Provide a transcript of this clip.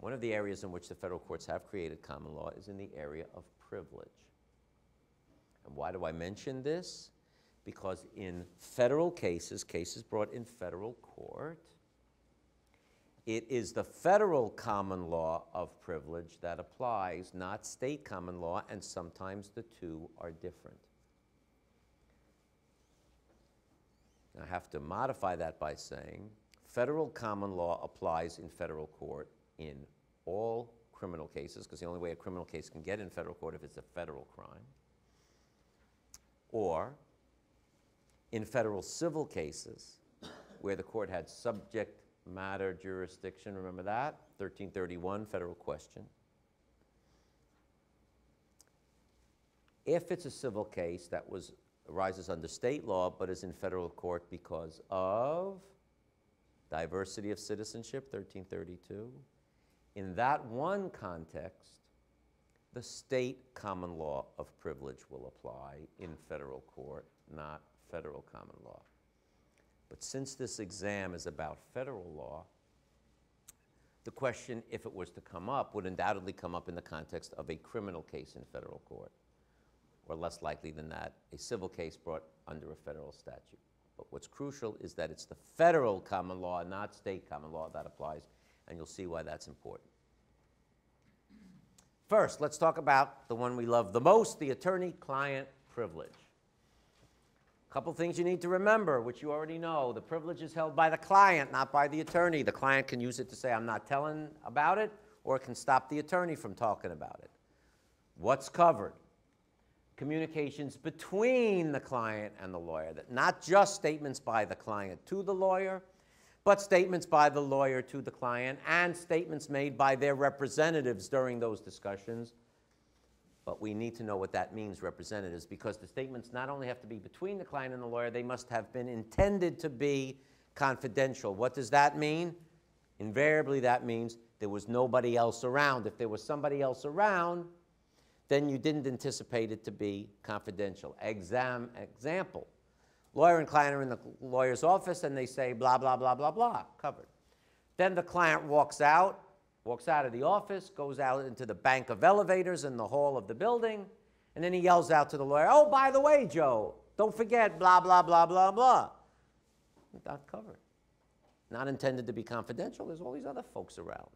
One of the areas in which the federal courts have created common law is in the area of privilege. And why do I mention this? Because in federal cases, cases brought in federal court, it is the federal common law of privilege that applies, not state common law, and sometimes the two are different. I have to modify that by saying federal common law applies in federal court in all criminal cases, because the only way a criminal case can get in federal court if it's a federal crime, or in federal civil cases where the court had subject matter jurisdiction. Remember that? 1331 federal question. If it's a civil case that arises under state law but is in federal court because of diversity of citizenship, 1332, in that one context, the state common law of privilege will apply in federal court, not federal common law. But since this exam is about federal law, the question, if it was to come up, would undoubtedly come up in the context of a criminal case in federal court, or less likely than that, a civil case brought under a federal statute. But what's crucial is that it's the federal common law, not state common law, that applies, and you'll see why that's important. First, let's talk about the one we love the most, the attorney-client privilege. A couple things you need to remember, which you already know. The privilege is held by the client, not by the attorney. The client can use it to say, I'm not telling about it, or it can stop the attorney from talking about it. What's covered? Communications between the client and the lawyer, not just statements by the client to the lawyer, but statements by the lawyer to the client and statements made by their representatives during those discussions. But we need to know what that means, representatives, because the statements not only have to be between the client and the lawyer, they must have been intended to be confidential. What does that mean? Invariably, that means there was nobody else around. If there was somebody else around, then you didn't anticipate it to be confidential. Example, lawyer and client are in the lawyer's office and they say blah, blah, blah, blah, blah, covered. Then the client walks out of the office, goes out into the bank of elevators in the hall of the building, and then he yells out to the lawyer, oh, by the way, Joe, don't forget blah, blah, blah, blah, blah. Not covered. Not intended to be confidential. There's all these other folks around.